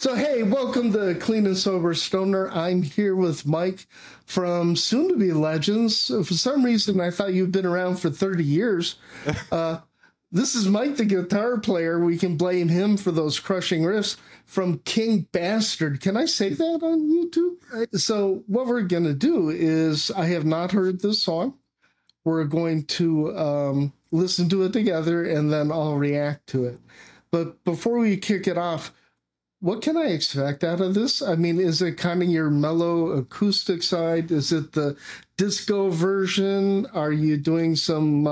So, hey, welcome to Clean and Sober Stoner. I'm here with Mike from Soon to Be Legends. For some reason, I thought you've been around for 30 years. This is Mike, the guitar player. We can blame him for those crushing riffs from King Bastard. Can I say that on YouTube? So, what we're going to do is, I have not heard this song. We're going to listen to it together, and then I'll react to it. But before we kick it off, what can I expect out of this? I mean, is it kind of your mellow acoustic side? Is it the disco version? Are you doing some?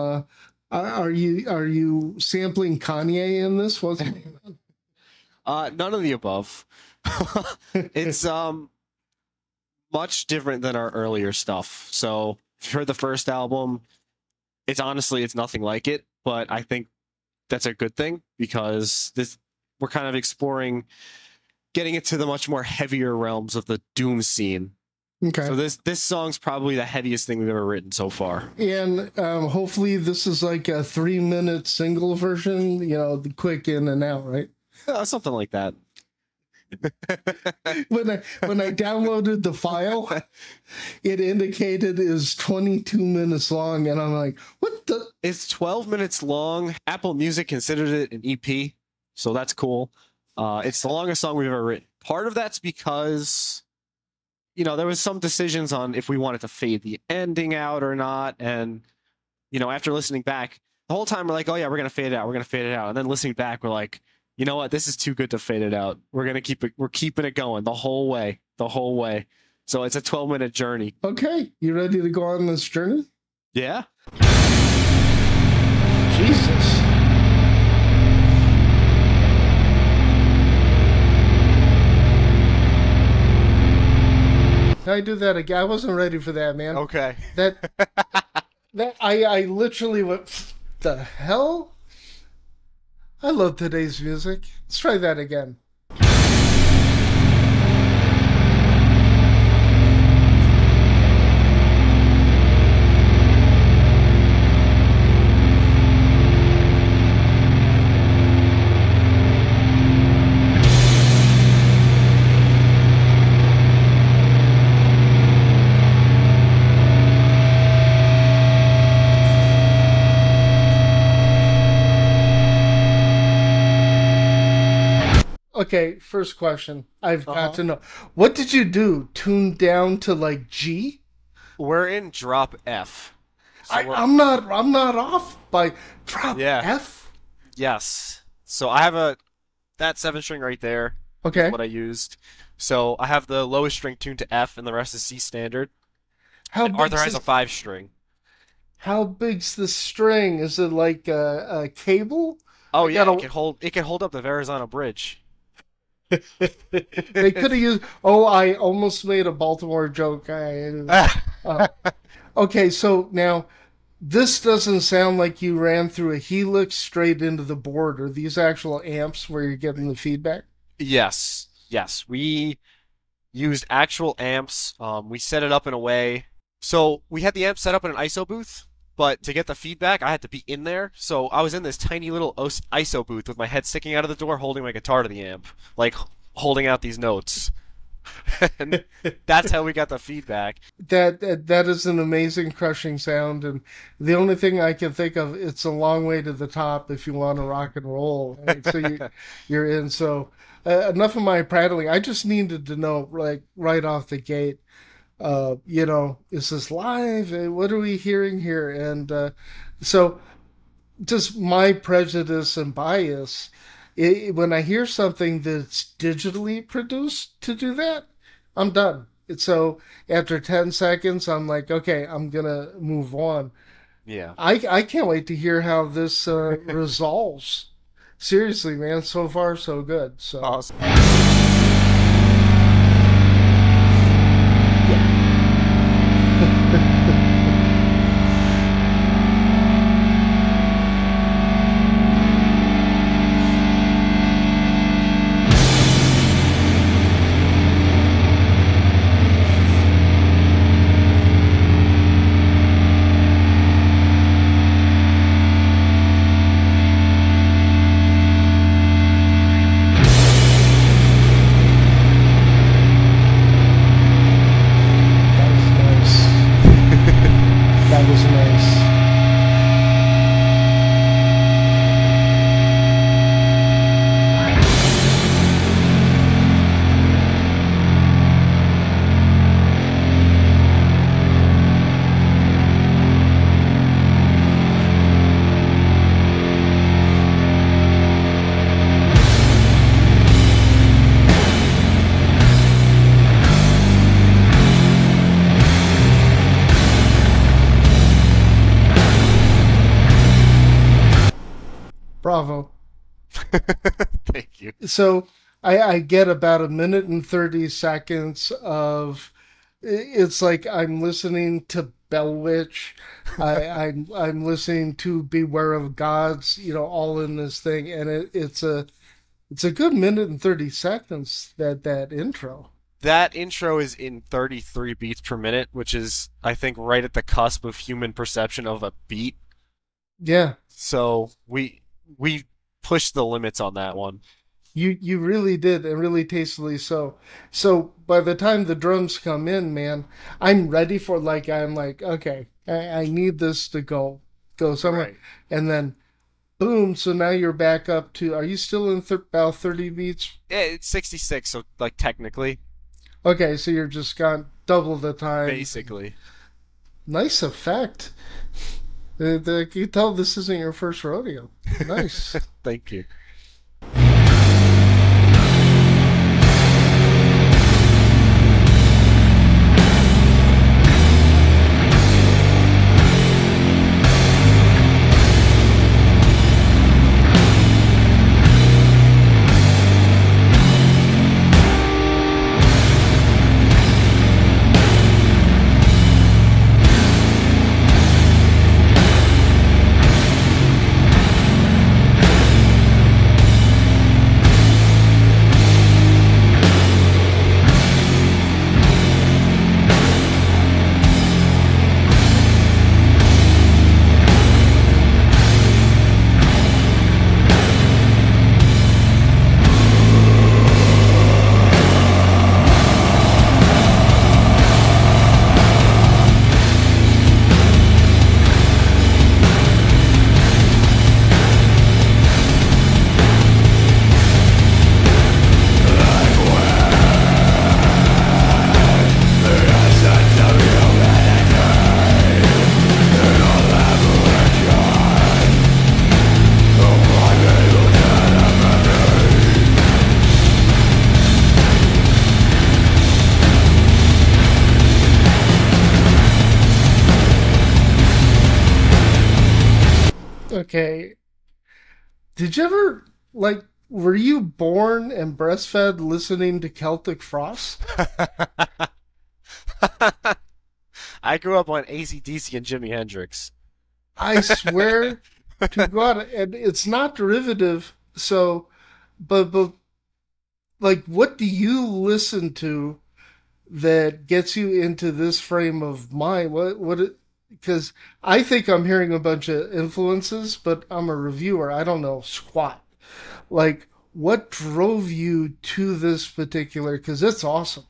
Are you sampling Kanye in this? What's none of the above. It's much different than our earlier stuff. So if you heard the first album, it's nothing like it. But I think that's a good thing because we're kind of exploring getting into the much more heavier realms of the doom scene. Okay. So this song's probably the heaviest thing we've ever written so far. And hopefully this is like a 3-minute single version, the quick in and out, right? Something like that. When I downloaded the file, it indicated is 22 minutes long, and I'm like, what the? It's 12 minutes long. Apple Music considered it an EP. So that's cool. It's the longest song we've ever written. Part of that's because, there was some decisions on if we wanted to fade the ending out or not. And, after listening back, the whole time we're like, oh yeah, we're going to fade it out. We're going to fade it out. And then listening back, we're like, you know what? This is too good to fade it out. We're keeping it going the whole way. So it's a 12-minute journey. Okay. You ready to go on this journey? Yeah. Jesus. Can I do that again? I wasn't ready for that, man. Okay. I literally went, the hell? I love today's music. Let's try that again. Okay, first question. I've got to know. What did you do? Tune down to like G? We're in drop F. So I'm not off by drop F. Yes. So I have that 7-string right there. Okay. Is what I used. So I have the lowest string tuned to F and the rest is C standard. Arthur has a 5-string. How big's the string? Is it like a cable? Oh yeah, it can hold up the Verrazano Bridge. They could have used. Oh, I almost made a Baltimore joke. Okay, so now this doesn't sound like you ran through a helix straight into the board. Are these actual amps where you're getting the feedback? Yes. We used actual amps. We set it up in a way. So we had the amp set up in an ISO booth, but to get the feedback, I had to be in there. So I was in this tiny little ISO booth with my head sticking out of the door, holding my guitar to the amp, like holding out these notes. And that's how we got the feedback. That is an amazing crushing sound, and the only thing I can think of, it's a long way to the top if you want to rock and roll. Right? So you're in. So enough of my prattling. I just needed to know, like right off the gate. Is this live? What are we hearing here? And so just my prejudice and bias, when I hear something that's digitally produced to do that, I'm done. So after 10 seconds, I'm like, okay, I'm going to move on. Yeah. I can't wait to hear how this resolves. Seriously, man, so far so good. So awesome. Bravo. Thank you. So I get about a minute and 30 seconds of it's like I'm listening to Bell Witch. I'm listening to Beware of Gods, all in this thing, and it's a good minute and 30 seconds that intro. That intro is in 33 beats per minute, which is, I think, right at the cusp of human perception of a beat. Yeah. So we pushed the limits on that one. You really did, and really tastefully so. So by the time the drums come in, man, I'm ready for I'm like, okay, I need this to go somewhere, Right. and then boom. So now you're back up to. Are you still in about 30 beats? Yeah, it's 66, so like technically, Okay, so you're just gone double the time. basically. Nice effect. You can tell this isn't your first rodeo. Nice. Thank you. Okay. Did you ever were you born and breastfed listening to Celtic Frost? I grew up on AC/DC and Jimi Hendrix. I swear to God, and it's not derivative. So, but what do you listen to that gets you into this frame of mind? Because I think I'm hearing a bunch of influences, but I'm a reviewer. I don't know squat. What drove you to this particular? Because it's awesome.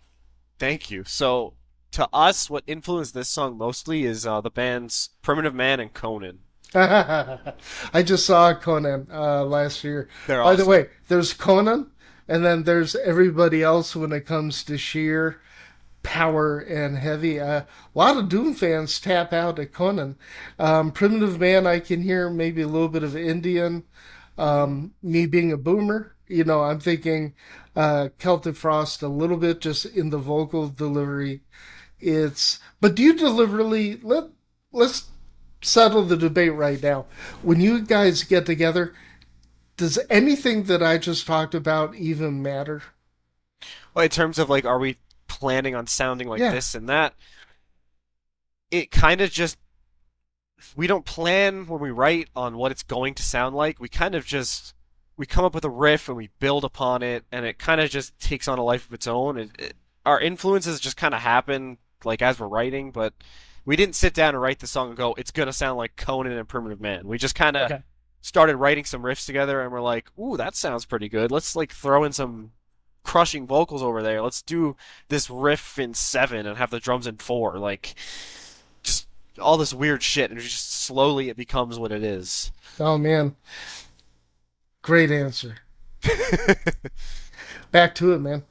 Thank you. So, to us, what influenced this song mostly is the bands Primitive Man and Conan. I just saw Conan last year. They're By the awesome. way, there's Conan, and then there's everybody else when it comes to sheer power and heavy. A lot of Doom fans tap out at Conan. Primitive Man, I can hear maybe a little bit of Indian. Me being a boomer, I'm thinking Celtic Frost a little bit just in the vocal delivery. But do you deliberately let's settle the debate right now. When you guys get together, does anything that I just talked about even matter? Well, in terms of are we planning on sounding like Yeah. this and that? It kind of just we don't plan when we write on what it's going to sound like. We kind of just we come up with a riff and we build upon it, and it kind of just takes on a life of its own. Our influences just kind of happen as we're writing, but we didn't sit down and write the song and go, it's gonna sound like Conan and Primitive Man. We just kind of started writing some riffs together, and we're like, ooh, that sounds pretty good. Let's throw in some crushing vocals over there. Let's do this riff in 7 and have the drums in 4. Just all this weird shit, and just slowly it becomes what it is. Oh man, great answer. Back to it, man.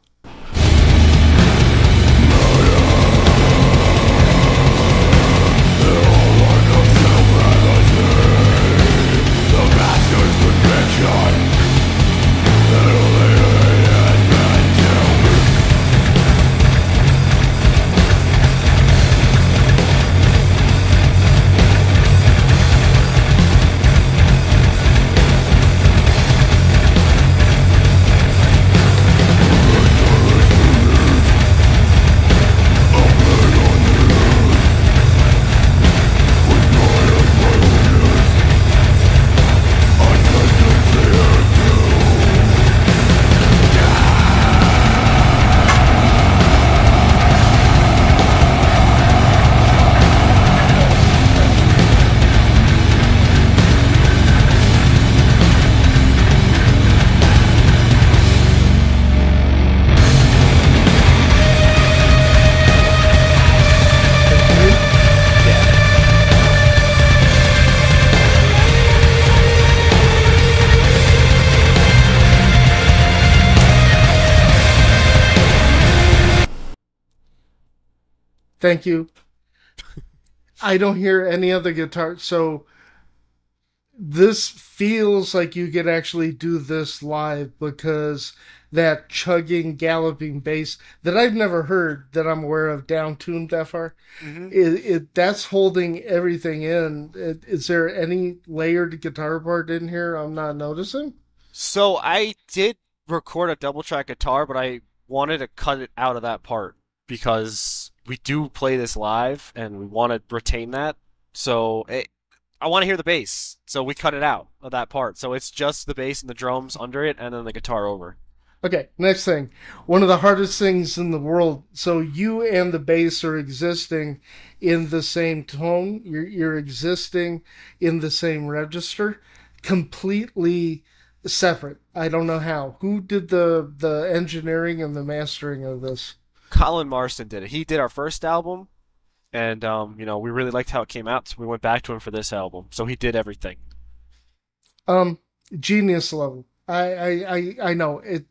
Thank you. I don't hear any other guitar. So this feels like you could actually do this live because that chugging, galloping bass that I've never heard that I'm aware of down tuned that far, that's holding everything in. Is there any layered guitar part in here I'm not noticing? So I did record a double track guitar, but I wanted to cut it out of that part because we do play this live and we want to retain that. So I want to hear the bass, so we cut it out of that part. So it's just the bass and the drums under it, and then the guitar over. Okay, next thing. One of the hardest things in the world. So you and the bass are existing in the same tone. You're existing in the same register, completely separate. I don't know how. Who did the engineering and the mastering of this? Colin Marston did it. He did our first album, and we really liked how it came out, so we went back to him for this album. So he did everything. Genius level. I know it.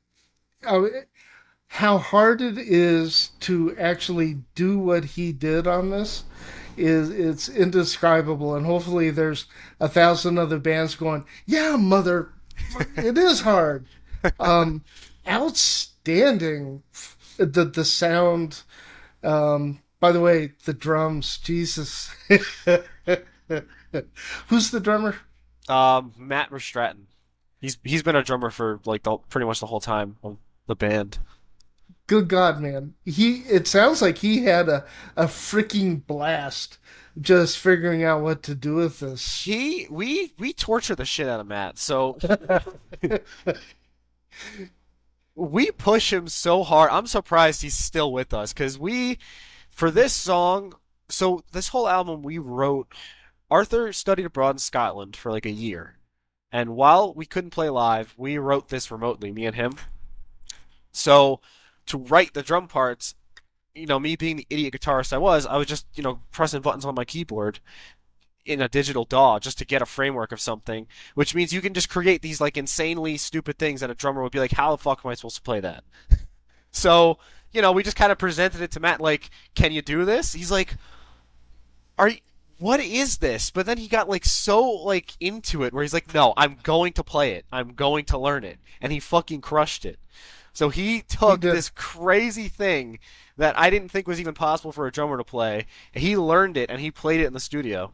How hard it is to actually do what he did on this it's indescribable, and hopefully there's 1,000 other bands going, yeah, mother, it is hard. Outstanding. The sound. By the way, the drums, Jesus. Who's the drummer? Matt Restratton. He's been a drummer for like pretty much the whole time of the band. Good God, man. It sounds like he had a freaking blast just figuring out what to do with this. We torture the shit out of Matt. So we push him so hard. I'm surprised he's still with us because for this song, so this whole album we wrote. Arthur studied abroad in Scotland for like a year. And while we couldn't play live, we wrote this remotely, me and him. So to write the drum parts, me being the idiot guitarist I was just, pressing buttons on my keyboard in a digital DAW just to get a framework of something, which means you can just create these like insanely stupid things that a drummer would be like, how the fuck am I supposed to play that? So, we just kind of presented it to Matt like, can you do this? He's like, what is this? But then he got like so like into it where he's like, no, I'm going to play it. I'm going to learn it. And he fucking crushed it. So he took this crazy thing that I didn't think was even possible for a drummer to play. He learned it and he played it in the studio.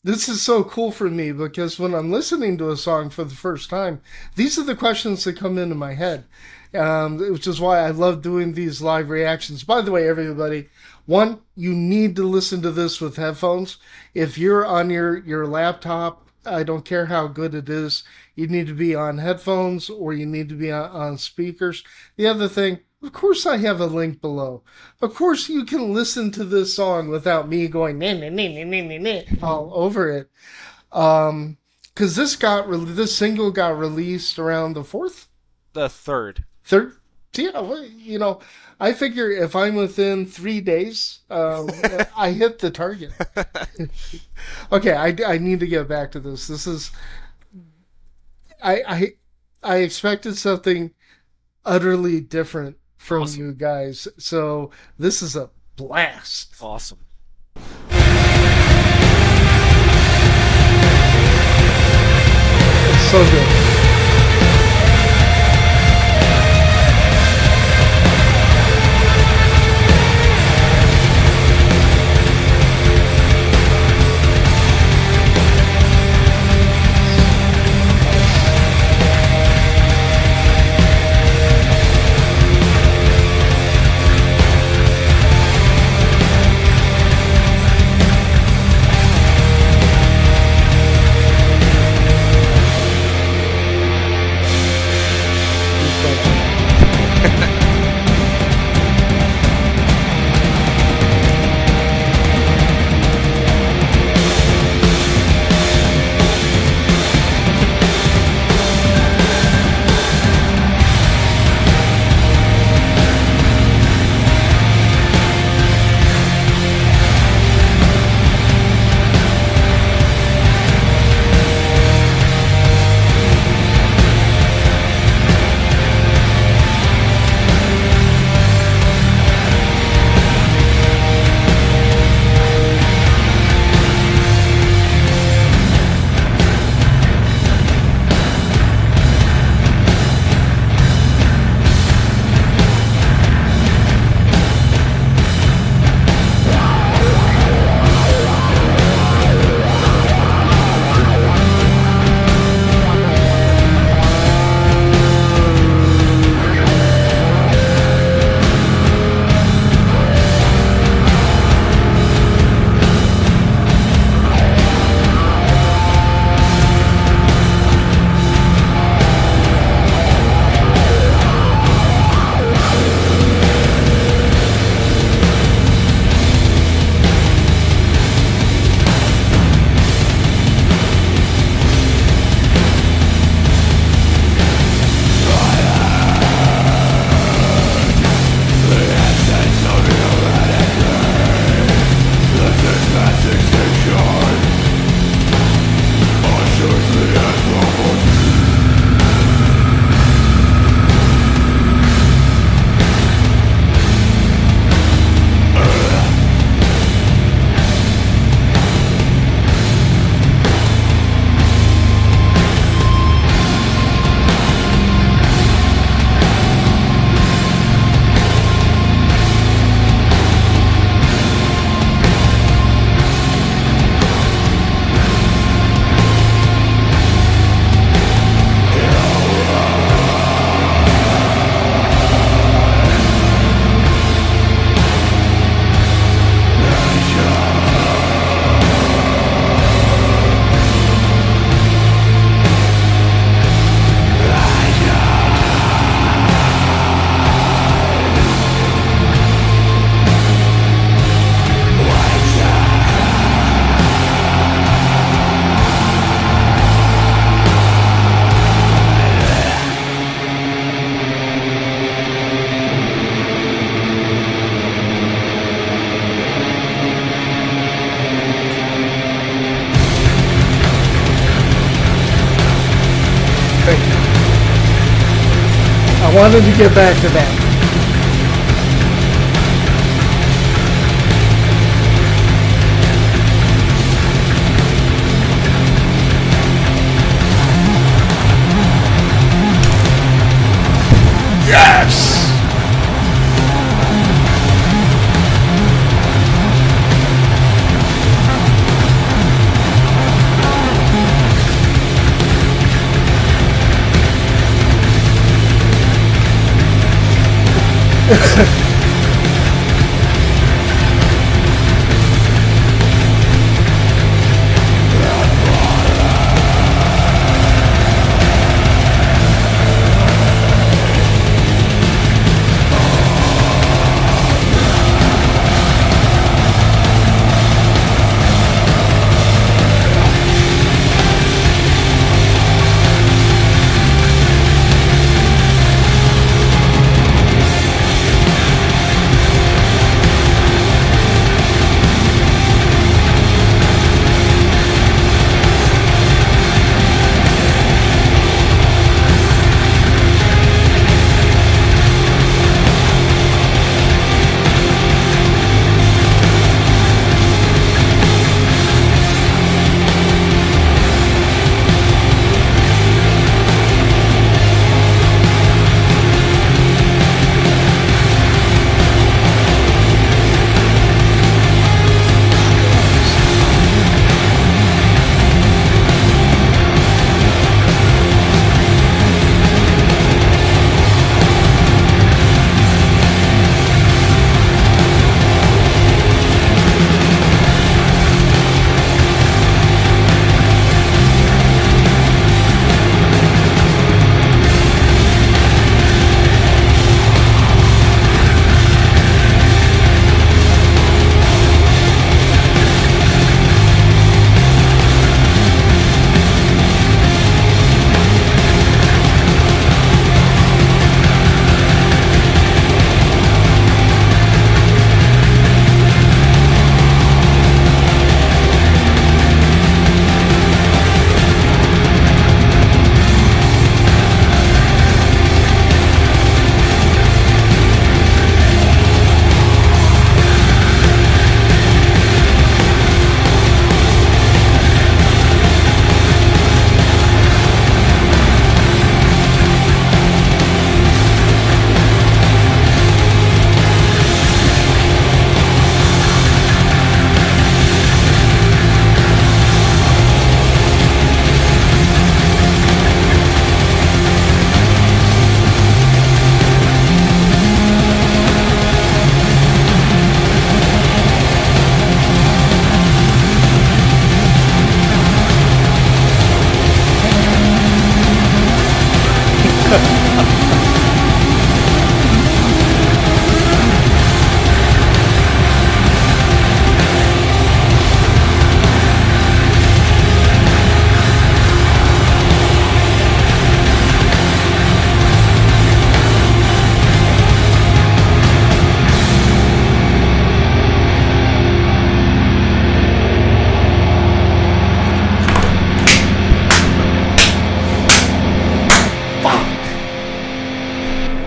This is so cool for me because when I'm listening to a song for the first time, these are the questions that come into my head. Which is why I love doing these live reactions. By the way, everybody, one, you need to listen to this with headphones. If you're on your laptop, I don't care how good it is, you need to be on headphones or you need to be on speakers. The other thing, of course I have a link below. Of course you can listen to this song without me going nah, nah, nah, nah, nah, nah, nah, all over it. Because this single got released around the 4th? The 3rd. Yeah, I figure if I'm within 3 days, I hit the target. Okay, I need to get back to this. This is, I expected something utterly different from you guys, so this is a blast. Awesome. It's so good. I wanted to get back to that. Yes!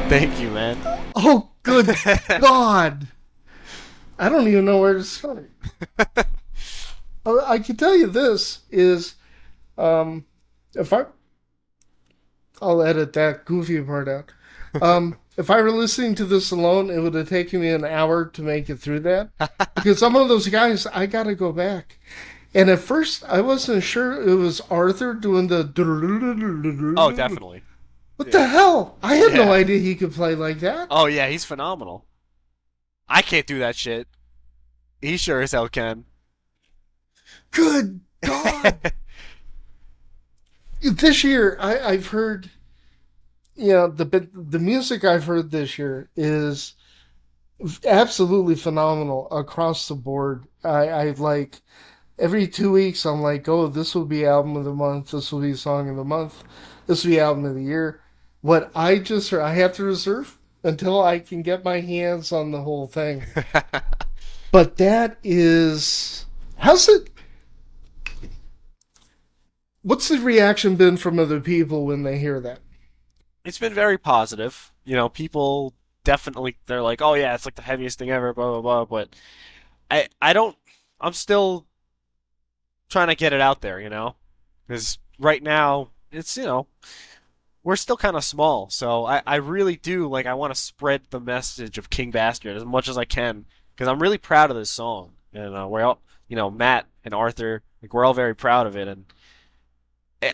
Thank you, man. Oh, good God. I don't even know where to start. I can tell you this is, if I'll edit that goofy part out. If I were listening to this alone, it would have taken me an hour to make it through that. Because some of those guys, I got to go back. And at first, I wasn't sure it was Arthur doing the... Oh, definitely. What the hell? I had no idea he could play like that. Oh, yeah, he's phenomenal. I can't do that shit. He sure as hell can. Good God. This year, I've heard... the music I've heard this year is absolutely phenomenal across the board. I like... Every 2 weeks, I'm like, oh, this will be album of the month. This will be song of the month. This will be album of the year. What I have to reserve until I can get my hands on the whole thing. But that is... What's the reaction been from other people when they hear that? It's been very positive. People definitely they're like, "Oh yeah, it's like the heaviest thing ever," blah blah blah. But I don't. I'm still trying to get it out there, because right now it's we're still kind of small. So I really do like I want to spread the message of King Bastard as much as I can because I'm really proud of this song, and we're all Matt and Arthur, like we're all very proud of it, and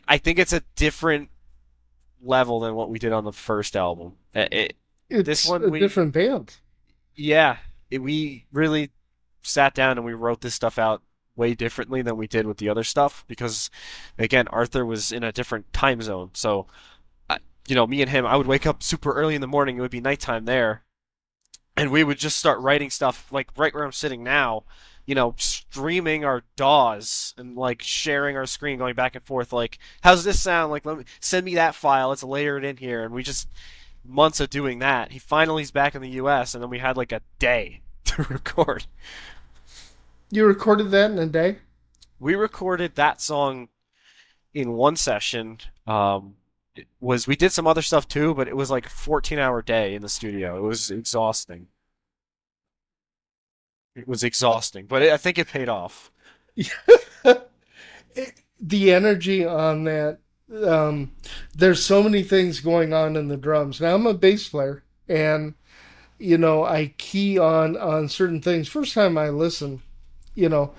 I think it's a different level than what we did on the first album. This It's one a different band. yeah, we really sat down and we wrote this stuff out way differently than we did with the other stuff because, again, Arthur was in a different time zone. So, me and him, I would wake up super early in the morning. It would be nighttime there, and we would just start writing stuff like right where I'm sitting now. Streaming our DAWs and like sharing our screen, going back and forth. Like, how's this sound? Like, send me that file. Let's layer it in here, and we just months of doing that. He finally's back in the U.S., and then we had like a day to record. You recorded that in a day? We recorded that song in one session. We did some other stuff too, but it was like a 14-hour day in the studio. It was exhausting. It was exhausting, but I think it paid off. The energy on that, there's so many things going on in the drums. Now I'm a bass player, and I key on certain things. First time I listen, you know,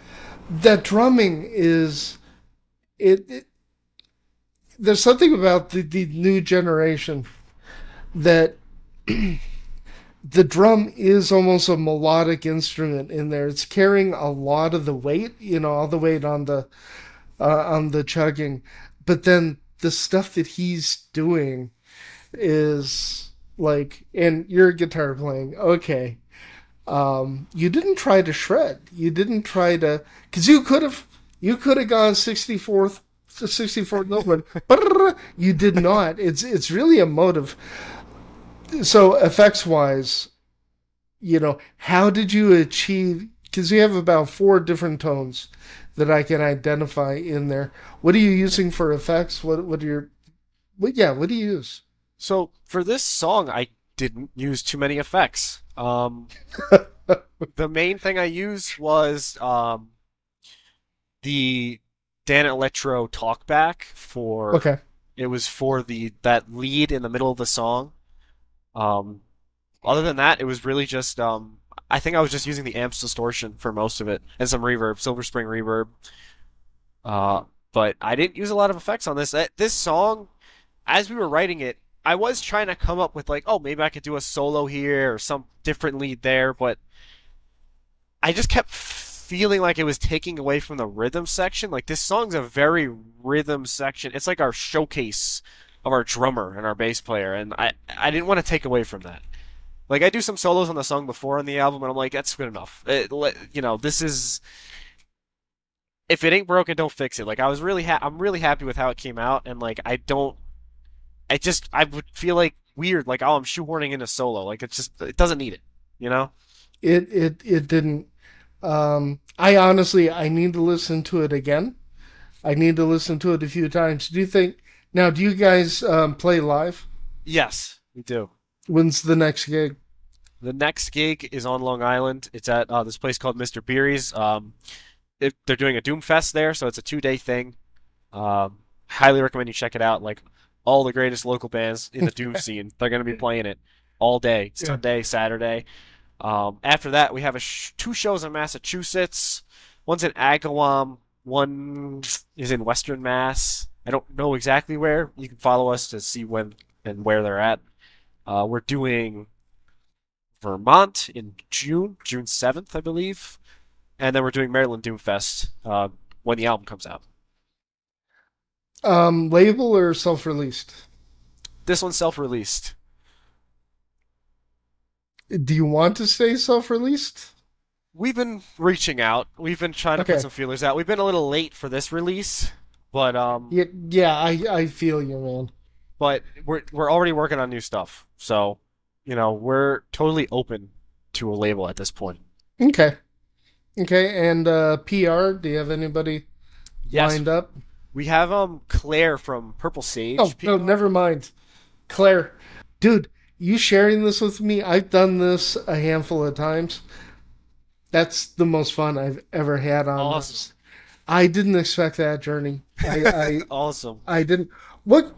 that drumming is it there's something about the new generation that the drum is almost a melodic instrument in there. It's carrying a lot of the weight, all the weight on the chugging, but then the stuff that he's doing is like, and you're guitar playing, okay. You didn't try to shred. You didn't try to, because you could have gone 64th note, but you did not. It's really emotive. So effects wise, how did you achieve? Because you have about 4 different tones that I can identify in there. What are you using for effects? What do you use? So for this song, I didn't use too many effects. The main thing I used was the Dan Electro talkback for Okay. it was for that lead in the middle of the song. Um, Other than that, it was really just I think I was just using the amps distortion for most of it and some reverb, Silver Spring reverb. Uh, but I didn't use a lot of effects on this. This song, as we were writing it, I was trying to come up with like, oh, maybe I could do a solo here or some different lead there, but I just kept feeling like it was taking away from the rhythm section. Like this song's a very rhythm section. It's like our showcase of our drummer and our bass player, and I didn't want to take away from that. Like I do some solos on the song before on the album, and I'm like, that's good enough. This is if it ain't broken, don't fix it. Like I'm really happy with how it came out, and like I would feel like weird, like oh I'm shoehorning in a solo. Like it doesn't need it, you know? It didn't. I need to listen to it again. I need to listen to it a few times. Do you guys play live? Yes, we do. When's the next gig? The next gig is on Long Island. It's at this place called Mr. Beery's. They're doing a Doom Fest there, so it's a 2-day thing. Highly recommend you check it out. Like all the greatest local bands in the Doom scene, they're going to be playing it all day, Yeah. Sunday, Saturday. After that, we have 2 shows in Massachusetts. One's in Agawam. One is in Western Mass. I don't know exactly where. You can follow us to see when and where they're at. We're doing Vermont in June 7th, I believe. And then we're doing Maryland Doomfest when the album comes out. Label or self-released? This one's self-released. Do you want to stay self-released? We've been reaching out. We've been trying to Okay. put some feelers out. We've been a little late for this release, but Yeah, I feel you, man. we're already working on new stuff. So, we're totally open to a label at this point. Okay. Okay, and PR, do you have anybody Yes, lined up? we have Claire from Purple Sage. Oh, no, PR. never mind. Claire, dude, you sharing this with me, I've done this a handful of times. That's the most fun I've ever had on Awesome. this. I didn't expect that journey. Awesome. I didn't. What?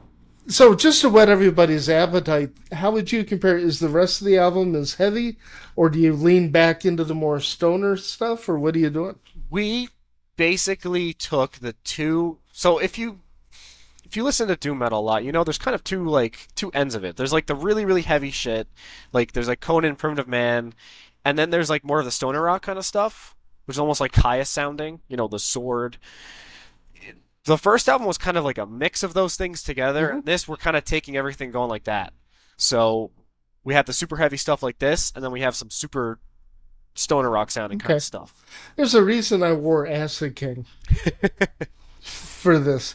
So just to whet everybody's appetite, how would you compare? Is the rest of the album as heavy, or do you lean back into the more stoner stuff, or what are you doing? We basically took the two. So if you listen to doom metal a lot, you know there's kind of two ends of it. There's like the really really heavy shit, like there's like Conan, Primitive Man, and then there's like more of the stoner rock kind of stuff, which is almost like Kaya sounding. You know, the sword. The first album was kind of like a mix of those things together, Hmm. and this we're kind of taking everything going like that. So we have the super heavy stuff like this, and then we have some super stoner rock sounding kind of Okay. stuff. There's a reason I wore Acid King for this.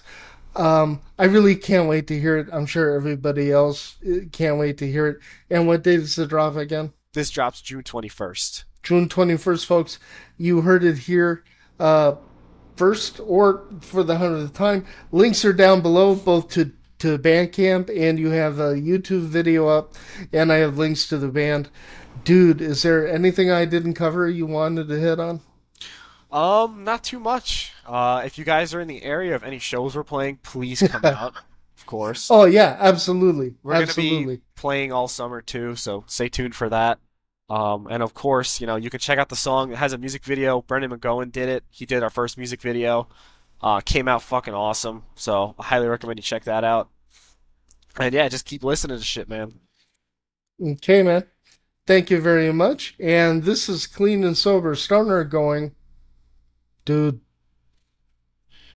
I really can't wait to hear it. I'm sure everybody else can't wait to hear it. And what date does it drop again? This drops June 21st. June 21st, folks. You heard it here first or for the 100th time. Links are down below, both to Bandcamp, and you have a YouTube video up, and I have links to the band. Dude, is there anything I didn't cover you wanted to hit on? Not too much. If you guys are in the area of any shows we're playing, please come out. Of course. Oh yeah, absolutely, We're gonna be absolutely. playing all summer too, so stay tuned for that. And of course, you know, you can check out the song. It has a music video. Brendan McGowan did it. He did our first music video. Came out fucking awesome. So I highly recommend you check that out. And yeah, just keep listening to shit, man. Okay, man. Thank you very much. And this is Clean and Sober Stoner going, dude.